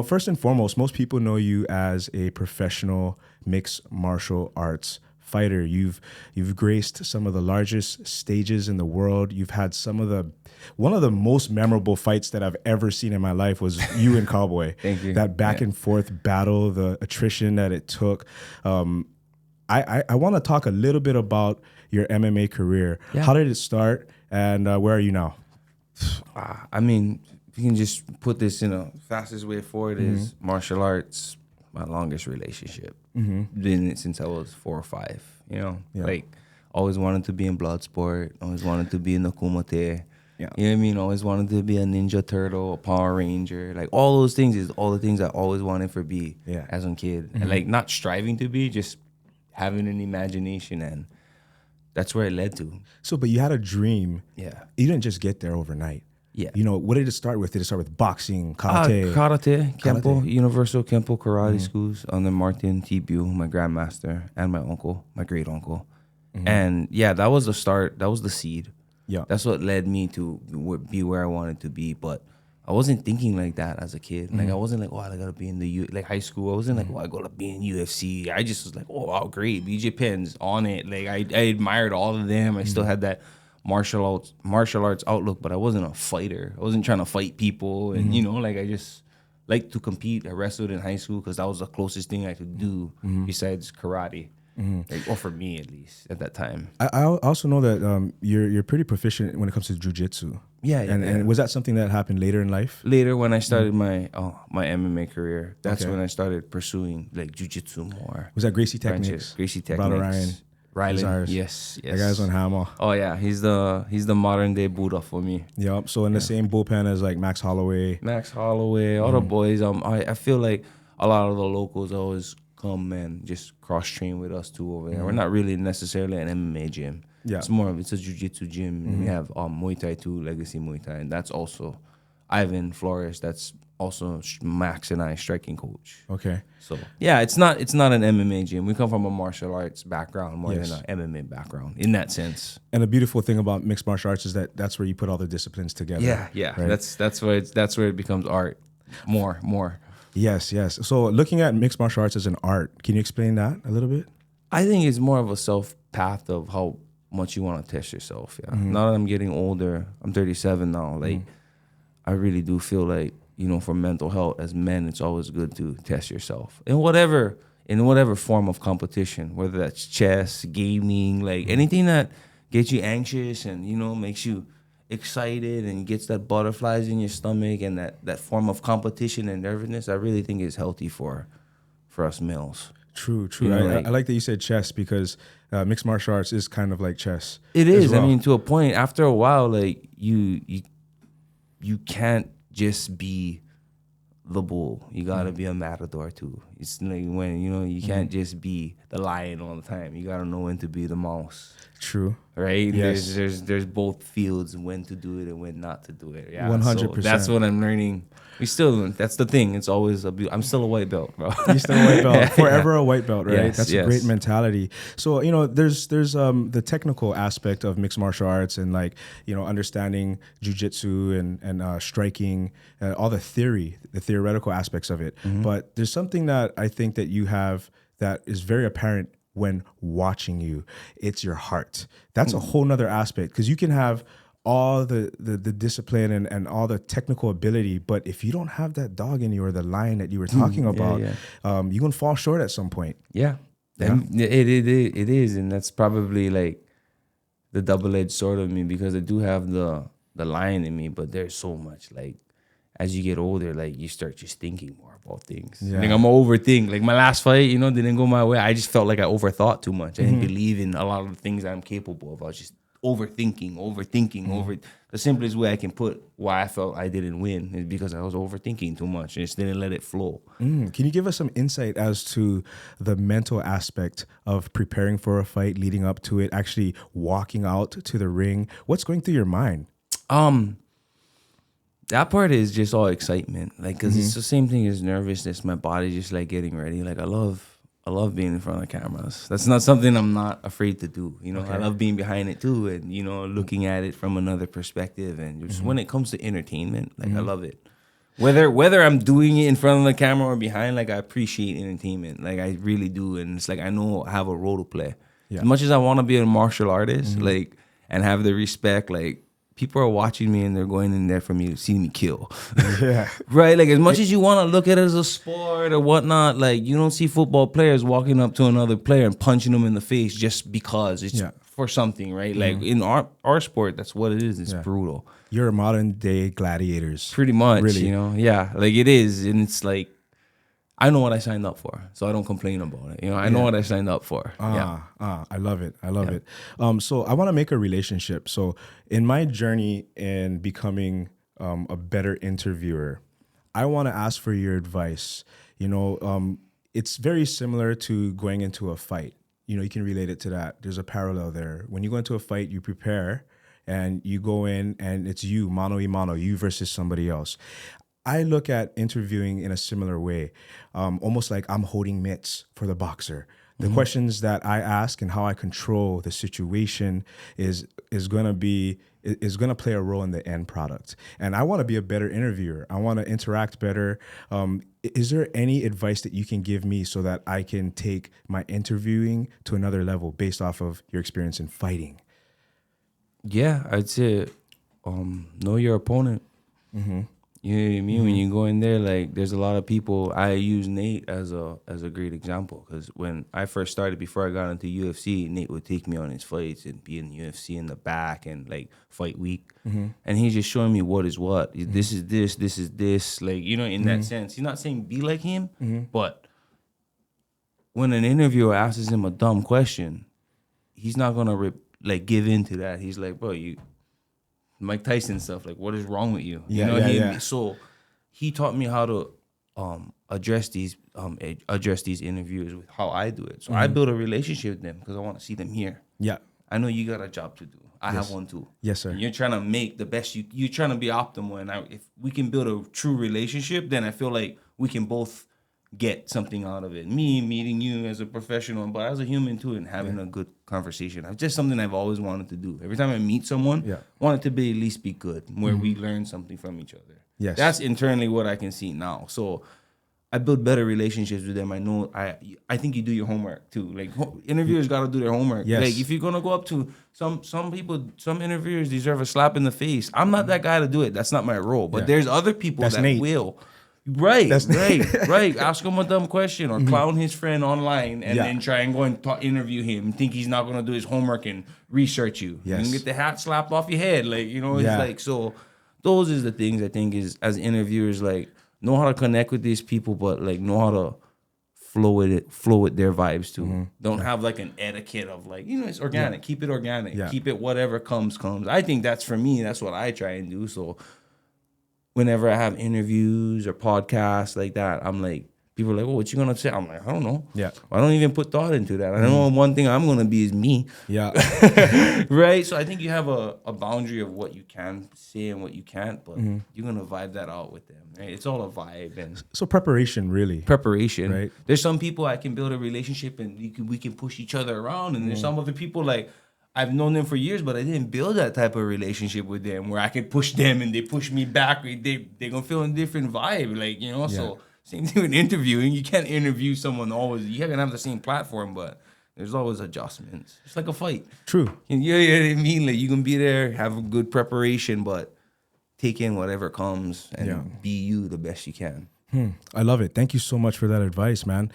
first and foremost, most people know you as a professional mixed martial arts fighter. You've graced some of the largest stages in the world. You've had one of the most memorable fights that I've ever seen in my life was you and Cowboy. Thank you. That back and forth battle, the attrition that it took. I want to talk a little bit about your MMA career. Yeah. How did it start, and where are you now? I mean, if you can just put this in a fastest way forward, is martial arts, my longest relationship. Been it since I was 4 or 5. Like always wanted to be in blood sport. Always wanted to be in the kumite. Yeah. You know what I mean? Always wanted to be a Ninja Turtle, a Power Ranger. Like all those things is all the things I always wanted to be as a kid. And like not striving to be, just having an imagination, and that's where it led to. So, but you had a dream. Yeah. You didn't just get there overnight. Yeah. What did it start with? Did it start with boxing, karate? Karate, Kempo, Universal Kempo Karate schools under Martin Tibu, my grandmaster, and my uncle, my great uncle. And yeah, that was the start. That was the seed. Yeah. That's what led me to be where I wanted to be. But I wasn't thinking like that as a kid. Like I wasn't like, oh, I gotta be in the like high school. I wasn't like, oh, I gotta be in UFC. I just was like, oh, wow, great, BJ Penn's on it. Like I admired all of them. I still had that martial arts outlook, but I wasn't a fighter. I wasn't trying to fight people, and like I just liked to compete. I wrestled in high school because that was the closest thing I could do besides karate. Like, or for me at least at that time. I also know that you're pretty proficient when it comes to jiu-jitsu. Yeah, and was that something that happened later in life? Later, when I started my MMA career, that's when I started pursuing like jiu-jitsu more. Was that Gracie Techniques? Gracie Techniques. Rylan. Yes. That guy's on hammer. Oh yeah, he's the modern day Buddha for me. Yep. So in the same bullpen as like Max Holloway, all the boys. I feel like a lot of the locals always come and just cross train with us too over there. We're not really necessarily an MMA gym. Yeah. It's a jiu-jitsu gym. And we have Muay Thai too, Legacy Muay Thai, and that's also Ivan Flores. That's also Max and I striking coach. Okay. So yeah, it's not an MMA gym. We come from a martial arts background more than an MMA background in that sense. And the beautiful thing about mixed martial arts is that that's where you put all the disciplines together. Yeah. Right? That's where it becomes art more. Yes. So looking at mixed martial arts as an art, can you explain that a little bit? I think it's more of a self path of how much you want to test yourself. Yeah. Now that I'm getting older, I'm 37 now. Like I really do feel like, for mental health as men, it's always good to test yourself in whatever form of competition, whether that's chess, gaming, like anything that gets you anxious and, makes you excited and gets that butterflies in your stomach and that form of competition and nervousness. I really think is healthy for us males. True. I like that you said chess because mixed martial arts is kind of like chess. It is. Well. I mean, to a point, after a while, like you can't just be the bull. You gotta be a matador too. It's like when you can't just be the lion all the time. You gotta know when to be the mouse. True. Right? Yes. There's both fields, when to do it and when not to do it. Yeah. 100%. So that's what I'm learning. That's the thing. It's always I'm still a white belt, bro. You're still a white belt. Forever a white belt, right? That's a great mentality. So, there's the technical aspect of mixed martial arts and like, understanding jiu-jitsu and striking, all the theoretical aspects of it. But there's something that I think that you have that is very apparent when watching you. It's your heart. That's a whole nother aspect because you can have all the discipline and all the technical ability, but if you don't have that dog in you or the lion that you were talking about, you're going to fall short at some point. Yeah. It is, and that's probably like the double-edged sword of me because I do have the lion in me, but there's so much like as you get older, like you start just thinking more about things. Yeah. Like I'm overthink. Like my last fight, didn't go my way. I just felt like I overthought too much. I didn't believe in a lot of the things I'm capable of. I was just overthinking. The simplest way I can put why I felt I didn't win is because I was overthinking too much and just didn't let it flow. Can you give us some insight as to the mental aspect of preparing for a fight, leading up to it, actually walking out to the ring? What's going through your mind? That part is just all excitement, like because it's the same thing as nervousness. My body just like getting ready. Like I love being in front of cameras. That's not something I'm not afraid to do. I love being behind it too, and looking at it from another perspective. And just when it comes to entertainment, like I love it. Whether I'm doing it in front of the camera or behind, like I appreciate entertainment. Like I really do. And it's like I know I have a role to play. Yeah. As much as I want to be a martial artist, like, and have the respect, like, people are watching me and they're going in there for me to see me kill. Yeah. Right? Like, as much as you want to look at it as a sport or whatnot, like, you don't see football players walking up to another player and punching them in the face just because it's for something, right? Like, in our sport, that's what it is. It's brutal. You're modern day gladiators. Pretty much, really. You know? Yeah, like it is. And it's like, I know what I signed up for, so I don't complain about it. You know, I know what I signed up for. I love it. I love it. So I want to make a relationship. So in my journey in becoming a better interviewer, I want to ask for your advice. You know, it's very similar to going into a fight. You know, you can relate it to that. There's a parallel there. When you go into a fight, you prepare and you go in and it's you, mano y mano, you versus somebody else. I look at interviewing in a similar way, almost like I'm holding mitts for the boxer. The questions that I ask and how I control the situation is going to play a role in the end product. And I want to be a better interviewer. I want to interact better. Is there any advice that you can give me so that I can take my interviewing to another level based off of your experience in fighting? Yeah, I'd say know your opponent. You know what I mean? When you go in there, like, there's a lot of people. I use Nate as a great example, because when I first started, before I got into UFC, Nate would take me on his fights and be in the UFC in the back and like fight week, and he's just showing me what is what. This is this, like, you know, in that sense. He's not saying be like him, but when an interviewer asks him a dumb question, he's not gonna give in to that. He's like, bro, you. Mike Tyson stuff, like, what is wrong with you? So he taught me how to address these interviews with how I do it. So I build a relationship with them because I want to see them here. Yeah, I know you got a job to do. I have one too. Yes, sir. And you're trying to make the best. You're trying to be optimal. And if we can build a true relationship, then I feel like we can both get something out of it. Me meeting you as a professional, but as a human too, and having a good conversation. It's just something I've always wanted to do. Every time I meet someone, I want it to be at least be good, where we learn something from each other. Yes, that's internally what I can see now. So I build better relationships with them. I know I think you do your homework too. Like, interviewers got to do their homework. Yes. Like, if you're gonna go up to some people, some interviewers deserve a slap in the face. I'm not that guy to do it. That's not my role. But there's other people that Nate. Will. Right. Ask him a dumb question or clown his friend online and then try and go and interview him. Think he's not going to do his homework and research you. Yes. You can get the hat slapped off your head. Like, you know, it's like, so those is the things I think is, as interviewers, like, know how to connect with these people, but like know how to flow with their vibes too. Don't have like an etiquette of like, you know, it's organic. Keep it organic. Keep it whatever comes. I think that's, for me, that's what I try and do. So whenever I have interviews or podcasts like that, I'm like, people are like, well, what you going to say? I'm like, I don't know. Yeah. I don't even put thought into that. I know one thing I'm going to be is me. Yeah. Right? So I think you have a boundary of what you can say and what you can't, but you're going to vibe that out with them. Right? It's all a vibe. And so preparation, really. Preparation. Right. There's some people I can build a relationship and we can push each other around. And there's some other people, like, I've known them for years, but I didn't build that type of relationship with them where I could push them and they push me back. They're going to feel a different vibe. Like, you know, so same thing with interviewing. You can't interview someone always. You can have the same platform, but there's always adjustments. It's like a fight. True. You know what I mean? Like, you can be there, have a good preparation, but take in whatever comes and be you the best you can. I love it. Thank you so much for that advice, man.